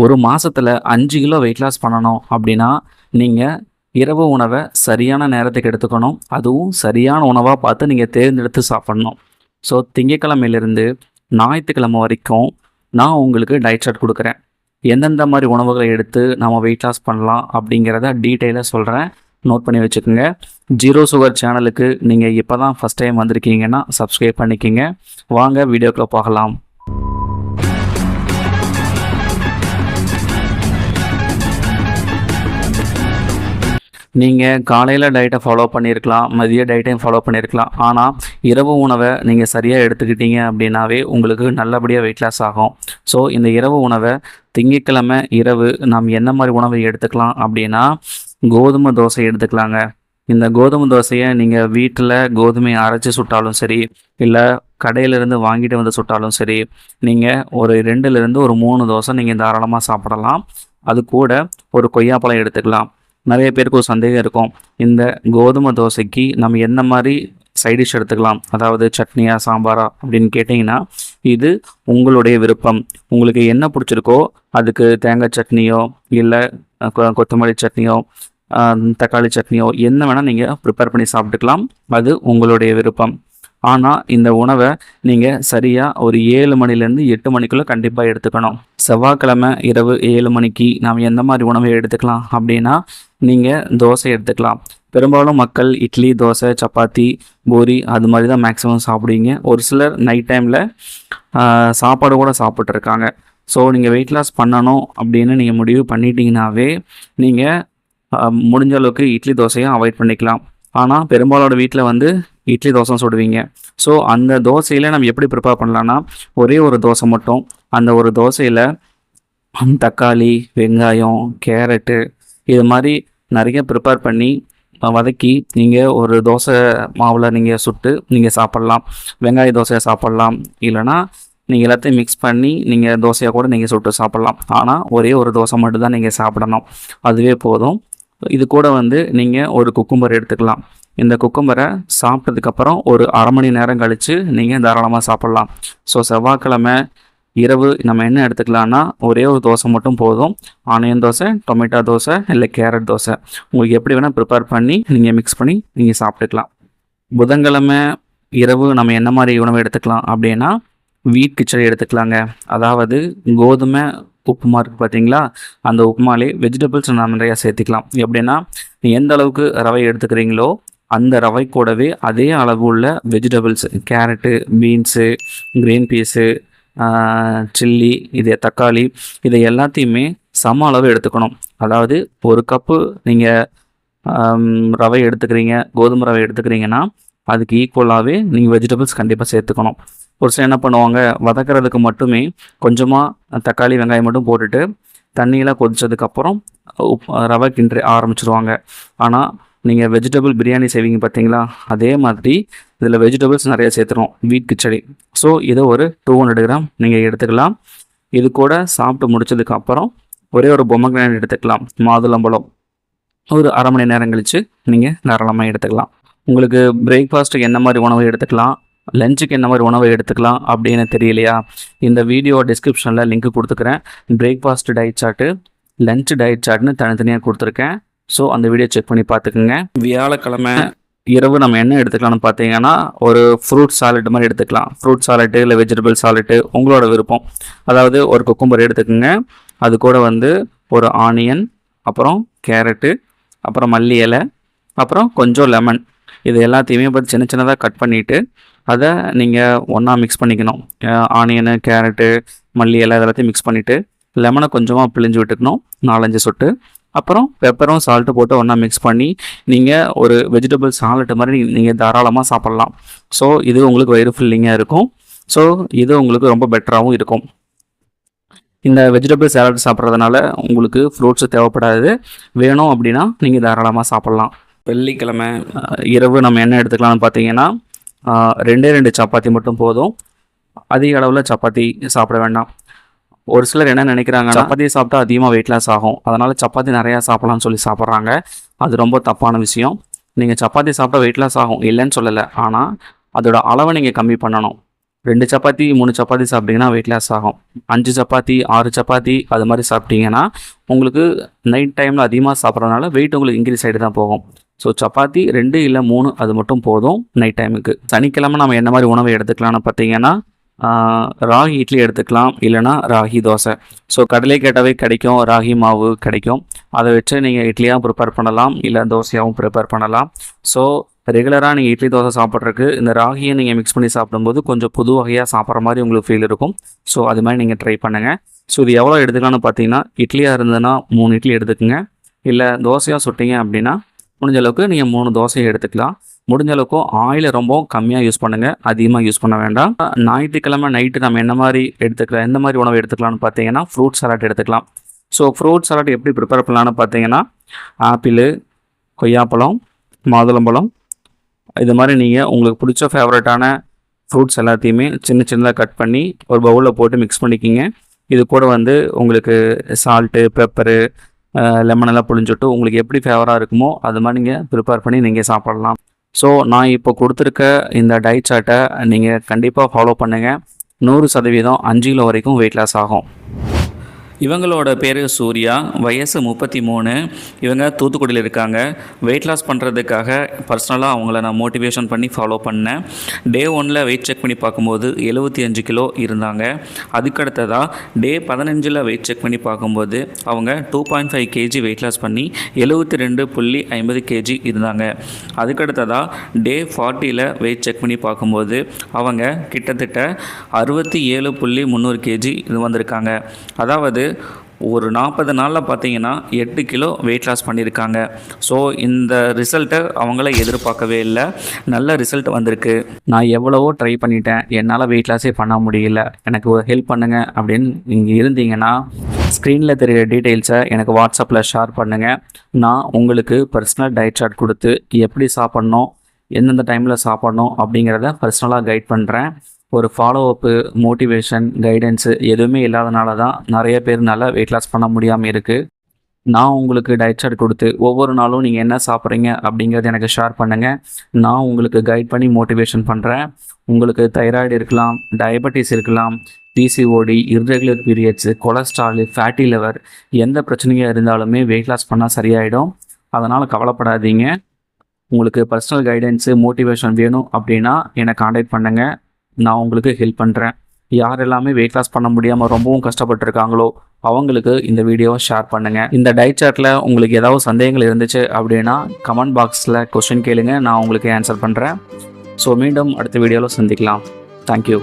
ஒரு மாசத்துல 5 kilo weight loss பண்ணணும் அப்படின்னா, நீங்க இரவு உணவ சரியான நேரத்துக்கு எடுத்துக்கணும். அதுவும் சரியான உணவா பார்த்து நீங்க தேர்ந்தெடுத்து சாப்பிடணும். ஸோ திங்கட்கிழமையிலிருந்து ஞாயித்துக்கிழமை வரைக்கும் நான் உங்களுக்கு டயட் சார்ட் குடுக்குறேன். எந்தெந்த மாரி உணவுகள எடுத்து நம்ம வெயிட் லாஸ் பண்ணலாம் அப்படிங்கிறத டீட்டெயிலா சொல்றேன். நோட் பண்ணி வச்சுக்கோங்க. ஜீரோ சுகர் சேனலுக்கு நீங்க இப்ப தான் ஃபர்ஸ்ட் டைம் வந்திருக்கீங்கன்னா, சப்ஸ்கிரைப் பண்ணிக்கங்க. வாங்க வீடியோக்குள்ள போகலாம். நீங்க காலையில டயட்டை ஃபாலோ பண்ணியிருக்கலாம், மதிய டயட்டையும் ஃபாலோ பண்ணியிருக்கலாம். ஆனா, இரவு உணவ நீங்க சரியா எடுத்துக்கிட்டீங்க அப்படின்னாவே உங்களுக்கு நல்லபடியா வெயிட் லாஸ் ஆகும். ஸோ இந்த இரவு உணவ திங்கட்கிழமை இரவு நாம் என்ன மாரி உணவை எடுத்துக்கலாம் அப்படின்னா, கோதுமை தோசை எடுத்துக்கலாங்க. இந்த கோதுமை தோசைய நீங்க வீட்ல கோதுமைய அரைச்சு சுட்டாலும் சரி, இல்ல கடையிலிருந்து வாங்கிட்டு வந்து சுட்டாலும் சரி, நீங்க ஒரு 2லிருந்து ஒரு 3 தோசை நீங்க தாராளமா சாப்பிடலாம். அது கூட ஒரு கொய்யாப்பழம் எடுத்துக்கலாம். நிறைய பேருக்கு ஒரு சந்தேகம் இருக்கும். இந்த கோதுமை தோசைக்கு நம்ம என்ன மாரி சைட் டிஷ் எடுத்துக்கலாம்? அதாவது சட்னியா, சாம்பாரா அப்படின்னு கேட்டிங்கன்னா, இது உங்களுடைய விருப்பம். உங்களுக்கு என்ன பிடிச்சிருக்கோ அதுக்கு தேங்காய் சட்னியோ, இல்ல கொத்தமல்லி சட்னியோ, தக்காளி சட்னியோ என்ன வேணால் நீங்கள் ப்ரிப்பேர் பண்ணி சாப்பிட்டுக்கலாம். அது உங்களுடைய விருப்பம். ஆனால் இந்த உணவை நீங்கள் சரியாக ஒரு 7 மணிலேருந்து 8 மணிக்குள்ளே கண்டிப்பாக எடுத்துக்கணும். செவ்வாய்க்கிழமை இரவு 7 மணிக்கு நாம் எந்த மாதிரி உணவை எடுத்துக்கலாம் அப்படின்னா, நீங்கள் தோசை எடுத்துக்கலாம். பெரும்பாலும் மக்கள் இட்லி, தோசை, சப்பாத்தி, பூரி அது மாதிரி தான் மேக்ஸிமம் சாப்பிடுவீங்க. ஒரு சிலர் நைட் டைமில் சாப்பாடு கூட சாப்பிட்ருக்காங்க. ஸோ நீங்கள் வெயிட் லாஸ் பண்ணணும் அப்படின்னு நீங்கள் முடிவு பண்ணிட்டீங்கன்னாவே நீங்கள் முடிஞ்ச அளவுக்கு இட்லி தோசையை அவாய்ட் பண்ணிக்கலாம். ஆனால் பெரும்பாலோட வீட்டில் வந்து இட்லி தோசை சுடுவீங்க. ஸோ அந்த தோசையில் நம்ம எப்படி ப்ரிப்பேர் பண்ணலான்னா, ஒரே ஒரு தோசை மட்டும், அந்த ஒரு தோசையில் தக்காளி, வெங்காயம், கேரட்டு இது மாதிரி நிறைய ப்ரிப்பேர் பண்ணி வதக்கி நீங்கள் ஒரு தோசை மாவில் நீங்கள் சுட்டு நீங்கள் சாப்பிட்லாம். வெங்காய தோசையை சாப்பிட்லாம். இல்லைனா நீங்கள் எல்லாத்தையும் மிக்ஸ் பண்ணி நீங்கள் தோசையாக கூட நீங்கள் சுட்டு சாப்பிட்லாம். ஆனால் ஒரே ஒரு தோசை மட்டும் தான் நீங்கள் சாப்பிடணும். அதுவே போதும். இது கூட வந்து நீங்கள் ஒரு குக்கும்பர் எடுத்துக்கலாம். இந்த குக்கும்பரை சாப்பிட்டதுக்கப்புறம் ஒரு அரை மணி நேரம் கழித்து நீங்கள் தாராளமாக சாப்பிட்லாம். ஸோ செவ்வாய்க்கிழமை இரவு நம்ம என்ன எடுத்துக்கலான்னா, ஒரே ஒரு தோசை மட்டும் போதும். ஆனியன் தோசை, டொமேட்டோ தோசை, இல்லை கேரட் தோசை, உங்களுக்கு எப்படி வேணால் ப்ரிப்பேர் பண்ணி நீங்கள் மிக்ஸ் பண்ணி நீங்கள் சாப்பிட்டுக்கலாம். புதன்கிழமை இரவு நம்ம என்ன மாதிரி உணவு எடுத்துக்கலாம் அப்படின்னா, வீட் கிச்சடி எடுத்துக்கலாங்க. அதாவது கோதுமை உப்புமா இருக்குது பார்த்தீங்களா, அந்த உப்புமாலே வெஜிடபிள்ஸ் நம்ம நிறையா சேர்த்துக்கலாம். எப்படின்னா, எந்த அளவுக்கு ரவை எடுத்துக்கிறீங்களோ அந்த ரவை கூடவே அதே அளவு உள்ள vegetables, carrot, beans, green peas, chilli, இது தக்காளி, இதை எல்லாத்தையுமே சம அளவு எடுத்துக்கணும். அதாவது ஒரு கப்பு நீங்கள் ரவை எடுத்துக்கிறீங்க, கோதுமை ரவை எடுத்துக்கிறீங்கன்னா அதுக்கு ஈக்குவலாகவே நீங்கள் வெஜிடபிள்ஸ் கண்டிப்பாக சேர்த்துக்கணும். ஒரு சில என்ன பண்ணுவாங்க, வதக்கிறதுக்கு மட்டுமே கொஞ்சமாக தக்காளி, வெங்காயம் மட்டும் போட்டுட்டு தண்ணியில் கொதித்ததுக்கப்புறம் ரவை கிண்ட ஆரம்பிச்சிருவாங்க. ஆனால் நீங்கள் வெஜிடபிள் பிரியாணி செய்வீங்க பார்த்தீங்களா, அதே மாதிரி இதில் வெஜிடபிள்ஸ் நிறைய சேர்த்துரும் வீட் கிச்சடி. ஸோ இதை ஒரு 200 கிராம் நீங்கள் எடுத்துக்கலாம். இது கூட சாப்பிட்டு முடிச்சதுக்கப்புறம் ஒரே ஒரு பொமக்ரானேட் எடுத்துக்கலாம், மாதுளம்பழம். ஒரு அரை மணி நேரம் கழித்து நீங்கள் தாராளமாக எடுத்துக்கலாம். உங்களுக்கு பிரேக்ஃபாஸ்ட்டுக்கு என்ன மாதிரி உணவு எடுத்துக்கலாம், லஞ்சுக்கு என்ன மாதிரி உணவை எடுத்துக்கலாம் அப்படின்னு தெரியலையா, இந்த வீடியோ டிஸ்கிரிப்ஷனில் லிங்க் கொடுத்துக்கிறேன். Breakfast diet chart, lunch diet சார்ட்னு தனித்தனியாக கொடுத்துருக்கேன். ஸோ அந்த வீடியோ செக் பண்ணி பார்த்துக்குங்க. வியாழக்கிழமை இரவு நம்ம என்ன எடுத்துக்கலாம்னு பார்த்தீங்கன்னா, ஒரு ஃப்ரூட் சாலட் மாதிரி எடுத்துக்கலாம். ஃப்ரூட் சாலட்டு இல்லை வெஜிடபிள் சாலட்டு உங்களோட விருப்பம். அதாவது ஒரு குக்கும்பர் எடுத்துக்கோங்க. அது கூட வந்து ஒரு ஆனியன், அப்புறம் கேரட்டு, அப்புறம் மல்லி இலை, அப்புறம் கொஞ்சம் லெமன், இது எல்லாத்தையுமே பார்த்து சின்ன சின்னதாக கட் பண்ணிவிட்டு அதை நீங்கள் ஒன்றா மிக்ஸ் பண்ணிக்கணும். ஆனியனு, கேரட்டு, மல்லி இலை எல்லாத்தையும் மிக்ஸ் பண்ணிவிட்டு லெமனை கொஞ்சமாக பிழிஞ்சு விட்டுக்கணும், 4-5 சொட்டு. அப்புறம் பெப்பரும் சால்ட்டு போட்டு ஒன்றா மிக்ஸ் பண்ணி நீங்கள் ஒரு வெஜிடபிள் சாலட் மாதிரி நீங்கள் தாராளமாக சாப்பிட்லாம். ஸோ இது உங்களுக்கு வயிறு ஃபில்லிங்காக இருக்கும். ஸோ இது உங்களுக்கு ரொம்ப பெட்டராகவும் இருக்கும். இந்த வெஜிடபிள் சாலட் சாப்பிட்றதுனால உங்களுக்கு ஃப்ரூட்ஸு தேவைப்படாது. வேணும் அப்படின்னா நீங்கள் தாராளமாக சாப்பிட்லாம். வெள்ளிக்கிழமை இரவு நம்ம என்ன எடுத்துக்கலாம்னு பார்த்தீங்கன்னா, 2 சப்பாத்தி மட்டும் போதும். அதிக அளவில் சப்பாத்தி சாப்பிட வேண்டாம். ஒரு சிலர் என்ன நினைக்கிறாங்க, சப்பாத்தி சாப்பிட்டா அதிகமாக வெயிட் லாஸ் ஆகும், அதனால் சப்பாத்தி நிறையா சாப்பிட்லான்னு சொல்லி சாப்பிட்றாங்க. அது ரொம்ப தப்பான விஷயம். நீங்கள் சப்பாத்தி சாப்பிட்டா வெயிட் லாஸ் ஆகும் இல்லைன்னு சொல்லலை, ஆனால் அதோட அளவை நீங்கள் கம்மி பண்ணணும். 2 சப்பாத்தி 3 சப்பாத்தி சாப்பிட்டீங்கன்னா வெயிட் லாஸ் ஆகும். 5 சப்பாத்தி 6 சப்பாத்தி அது மாதிரி சாப்பிட்டீங்கன்னா உங்களுக்கு நைட் டைமில் அதிகமாக சாப்பிட்றதுனால வெயிட் உங்களுக்கு இன்க்ரீஸ் ஆகிட்டு தான் போகும். ஸோ சப்பாத்தி 2 இல்லை 3 அது மட்டும் போதும் நைட் டைமுக்கு. சனிக்கிழமை நம்ம என்ன மாதிரி உணவை எடுத்துக்கலாம்னு பார்த்தீங்கன்னா ராகி இட்லி எடுத்துக்கலாம், இல்லைனா ராகி தோசை. ஸோ கடலை கேட்டாவே கிடைக்கும், ராகி மாவு கிடைக்கும். அதை வச்சு நீங்கள் இட்லியாக ப்ரிப்பேர் பண்ணலாம், இல்லை தோசையாகவும் ப்ரிப்பேர் பண்ணலாம். ஸோ ரெகுலராக நீங்கள் இட்லி தோசை சாப்பிட்றதுக்கு இந்த ராகியை நீங்கள் மிக்ஸ் பண்ணி சாப்பிடும்போது கொஞ்சம் புது வகையாக சாப்பிட்ற மாதிரி உங்களுக்கு ஃபீல் இருக்கும். ஸோ அது மாதிரி நீங்கள் ட்ரை பண்ணுங்கள். ஸோ இது எவ்வளோ எடுத்துக்கலாம்னு பார்த்தீங்கன்னா, இட்லியாக இருந்ததுன்னா 3 இட்லி எடுத்துக்கோங்க. இல்லை தோசையாக சுட்டிங்க அப்படின்னா முடிஞ்ச அளவுக்கு நீங்கள் 3 தோசையை எடுத்துக்கலாம். முடிஞ்ச அளவுக்கு ஆயிலை ரொம்ப கம்மியாக யூஸ் பண்ணுங்கள், அதிகமாக யூஸ் பண்ண வேண்டாம். ஞாயிற்றுக்கிழமை நைட்டு நம்ம என்ன மாதிரி எடுத்துக்கலாம், எந்த மாதிரி உணவு எடுத்துக்கலாம்னு பார்த்தீங்கன்னா ஃப்ரூட் சலாட் எடுத்துக்கலாம். ஸோ ஃப்ரூட் சலாட் எப்படி ப்ரிப்பேர் பண்ணலான்னு பார்த்தீங்கன்னா, ஆப்பிள், கொய்யாப்பழம், மாதுளம்பழம் இது மாதிரி நீங்கள் உங்களுக்கு பிடிச்ச ஃபேவரட்டான ஃப்ரூட்ஸ் எல்லாத்தையுமே சின்ன சின்னதாக கட் பண்ணி ஒரு பவுலில் போட்டு மிக்ஸ் பண்ணிக்கிங்க. இது கூட உங்களுக்கு சால்ட்டு, பெப்பரு, லெமனெல்லாம் புழிஞ்சுட்டு உங்களுக்கு எப்படி ஃபேவராக இருக்குமோ அது மாதிரி நீங்கள் ப்ரிப்பேர் பண்ணி நீங்கள் சாப்பிட்லாம். ஸோ நான் இப்போ கொடுத்துருக்க இந்த டயட் சார்ட்டை நீங்கள் கண்டிப்பாக ஃபாலோ பண்ணுங்கள். 100% 5 கிலோ வரைக்கும் வெயிட் லாஸ் ஆகும். இவங்களோட பேர் சூர்யா, வயசு 33. இவங்க தூத்துக்குடியில் இருக்காங்க. வெயிட் லாஸ் பண்ணுறதுக்காக பர்சனலாக அவங்கள நான் மோட்டிவேஷன் பண்ணி ஃபாலோ பண்ணேன். டே 1ல் வெயிட் செக் பண்ணி பார்க்கும்போது 75 கிலோ இருந்தாங்க. அதுக்கடுத்ததாக டே 15ல் வெயிட் செக் பண்ணி பார்க்கும்போது அவங்க 2.5 kg வெயிட் லாஸ் பண்ணி 72.50 kg இருந்தாங்க. அதுக்கடுத்ததாக டே 40ல் வெயிட் செக் பண்ணி பார்க்கும்போது அவங்க கிட்டத்தட்ட 67.300 kg இது வந்திருக்காங்க. அதாவது ஒரு 40 நாளில் பார்த்தீங்கன்னா 8 கிலோ வெயிட் லாஸ் பண்ணியிருக்காங்க. ஸோ இந்த ரிசல்ட்டை அவங்கள எதிர்பார்க்கவே இல்லை, நல்ல ரிசல்ட் வந்திருக்கு. நான் எவ்வளவோ ட்ரை பண்ணிட்டேன், என்னால் வெயிட் லாஸே பண்ண முடியல, எனக்கு ஒரு ஹெல்ப் பண்ணுங்கள் அப்படின்னு நீங்கள் இருந்தீங்கன்னா ஸ்க்ரீனில் தெரிகிற டீட்டெயில்ஸை எனக்கு வாட்ஸ்அப்பில் ஷேர் பண்ணுங்கள். நான் உங்களுக்கு பர்சனல் டயட் சார்ட் கொடுத்து எப்படி சாப்பிட்ணும், எந்தெந்த டைமில் சாப்பிட்ணும் அப்படிங்கிறத பர்சனலாக கைட் பண்ணுறேன். ஒரு ஃபாலோஅப்பு, மோட்டிவேஷன், கைடன்ஸு எதுவுமே இல்லாதனால தான் நிறைய பேர் நல்லா வெயிட் லாஸ் பண்ண முடியாமல் இருக்குது. நான் உங்களுக்கு டயட் சார்ட் கொடுத்து ஒவ்வொரு நாளும் நீங்கள் என்ன சாப்பிட்றீங்க அப்படிங்கிறத எனக்கு ஷேர் பண்ணுங்கள். நான் உங்களுக்கு கைட் பண்ணி மோட்டிவேஷன் பண்ணுறேன். உங்களுக்கு தைராய்டு இருக்கலாம், டயபெட்டிஸ் இருக்கலாம், PCOD, irregular periods, cholesterol, fatty liver எந்த பிரச்சனையாக இருந்தாலுமே வெயிட் லாஸ் பண்ணால் சரியாயிடும். அதனால் கவலைப்படாதீங்க. உங்களுக்கு பர்சனல் கைடன்ஸு, மோட்டிவேஷன் வேணும் அப்படின்னா என்னை காண்டாக்ட் பண்ணுங்கள். நான் உங்களுக்கு ஹெல்ப் பண்ணுறேன். யார் எல்லாமே வெயிட் லாஸ் பண்ண முடியாமல் ரொம்பவும் கஷ்டப்பட்டுருக்காங்களோ அவங்களுக்கு இந்த வீடியோவை ஷேர் பண்ணுங்கள். இந்த டயட் சார்ட்டில் உங்களுக்கு ஏதாவது சந்தேகங்கள் இருந்துச்சு அப்படின்னா கமெண்ட் பாக்ஸில் கொஸ்டின் கேளுங்க, நான் உங்களுக்கு ஆன்சர் பண்ணுறேன். ஸோ மீண்டும் அடுத்த வீடியோவில் சந்திக்கலாம். தேங்க்யூ.